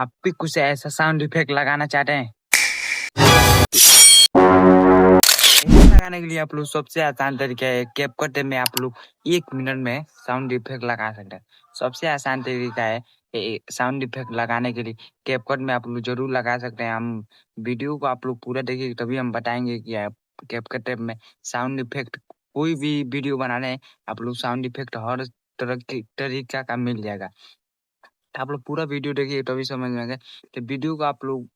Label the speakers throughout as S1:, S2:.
S1: आप भी कुछ ऐसा साउंड इफेक्ट लगाना चाहते हैं? इसे लगाने के लिए आप लोग सबसे आसान तरीका है, कैपकट में आप लोग 1 मिनट में साउंड इफेक्ट लगा सकते हैं। सबसे आसान तरीका है साउंड इफेक्ट लगाने के लिए। कैपकट में आप लोग जरूर लगा सकते हैं। हम वीडियो को आप लोग पूरा देखिए, तभी हम बताएंगे कि आप कैपकट में साउंड इफेक्ट कोई भी वीडियो बनाने हैं, आप लोग साउंड इफेक्ट हर तरह की तरीका का मिल जाएगा। तो आप लोग पूरा वीडियो देखिए तभी समझ में आएगा। तो वीडियो को आप लोग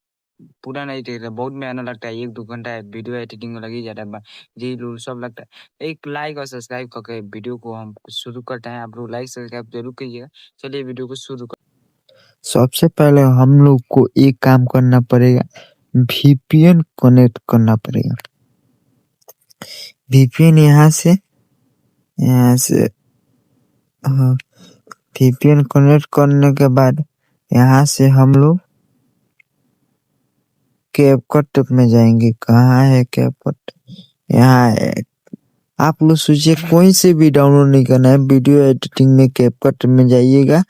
S1: पूरा नहीं देख रहे, बहुत मेहनत लगता है, 1-2 घंटा है वीडियो एडिटिंग में लग ही जाता है, जी रूल सब लगता है। एक लाइक और सब्सक्राइब करके वीडियो को हम शुरू करते हैं। आप लोग लाइक सब्सक्राइब जरूर कीजिएगा। चलिए वीडियो को शुरू कर।
S2: सबसे पहले हम लोग को एक काम करना पड़ेगा, VPN कनेक्ट करना पड़ेगा। VPN यहाँ से हाँ, VPN कनेक्ट करने के बाद यहाँ से हम लोग कैपकट में जाएंगे। कहाँ है कैपकट? यहाँ है। आप लोग सोचिए, कोई से भी डाउनलोड नहीं करना है, वीडियो एडिटिंग में कैपकट में जाइएगा।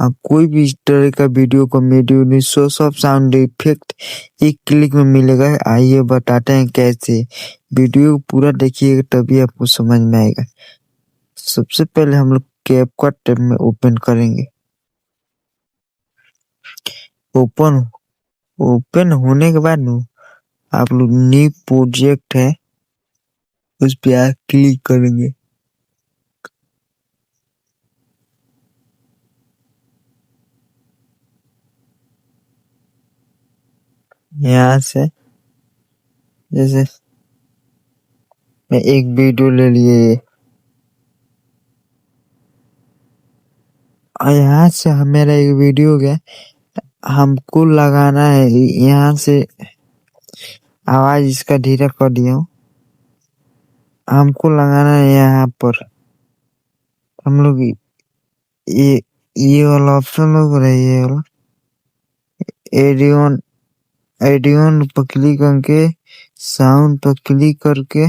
S2: आप कोई भी इस तरह का वीडियो को सोर्स ऑफ साउंड इफेक्ट एक क्लिक में मिलेगा। आइए बताते हैं कैसे। वीडियो पूरा देखिएगा तभी आपको समझ में आएगा। सबसे पहले हम लोग कैपकट में ओपन करेंगे। ओपन होने के बाद आप लोग न्यू प्रोजेक्ट है उस पे आप क्लिक करेंगे। यहाँ से जैसे मैं एक वीडियो ले लिए और यहाँ से मेरा एक वीडियो गया, हमको लगाना है। यहाँ से आवाज इसका धीरे कर दिया हूँ। हमको लगाना है यहाँ पर। हम लोग ये वाला ऑप्शन लोग रही है वाला एडियन एडियन पर क्लिक करके साउंड पर क्लिक करके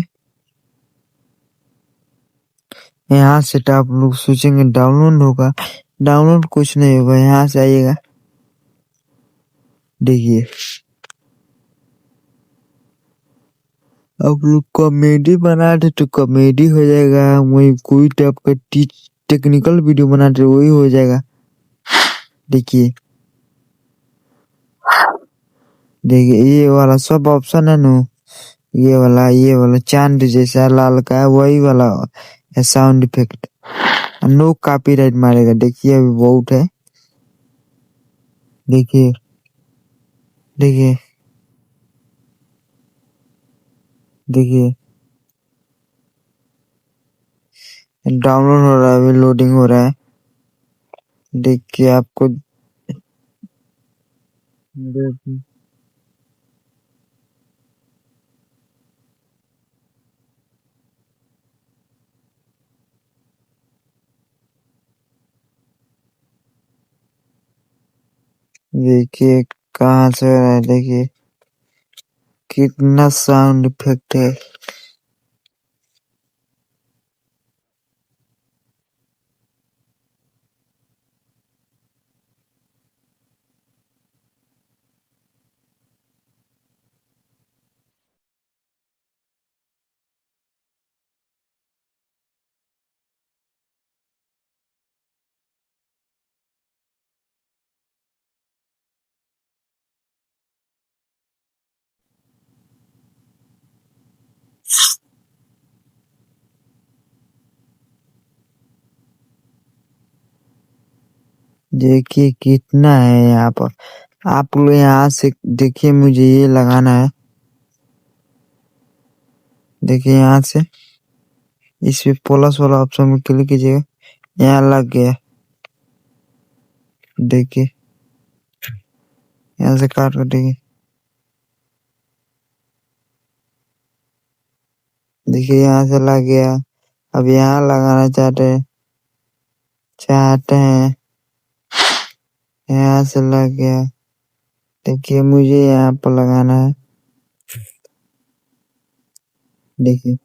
S2: यहाँ से आप लोग सोचेंगे डाउनलोड होगा। डाउनलोड कुछ नहीं होगा। यहाँ से आइएगा, देखिए आप लोग कॉमेडी बना रहे तो कॉमेडी हो जाएगा, वही कोई टाइप का टेक्निकल वीडियो बना रहे वही हो जाएगा। देखिए ये वाला सब ऑप्शन है नु, ये वाला चांद जैसा लाल का है, वही वाला है साउंड इफेक्ट। नो कॉपीराइट मारेगा। देखिए अभी बहुत है। देखिए देखिए देखिए डाउनलोड हो रहा है, अभी लोडिंग हो रहा है। देखिए आपको देखिए कहाँ से हो रहा है। देखिए कितना साउंड इफेक्ट है। देखिए कितना है यहाँ पर। आप लोग यहाँ से देखिए, मुझे ये लगाना है। देखिए यहाँ से इस पे प्लस वाला ऑप्शन में क्लिक कीजिएगा, यहाँ लग गया। देखिए यहाँ से काट कर देखिए। देखिए यहाँ से लग गया। अब यहाँ लगाना चाहते हैं, यहाँ से लग गया। देखिए मुझे यहाँ पर लगाना है। देखिए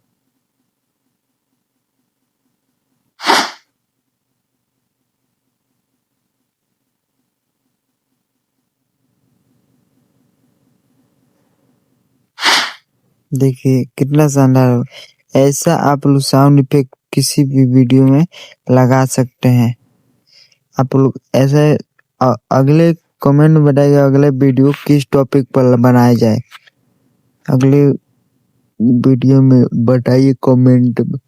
S2: देखिए कितना शानदार। ऐसा आप लोग साउंड इफेक्ट किसी भी वीडियो में लगा सकते हैं। आप लोग ऐसे अगले कमेंट में बताइए अगले वीडियो किस टॉपिक पर बनाया जाए। अगले वीडियो में बताइए कमेंट में।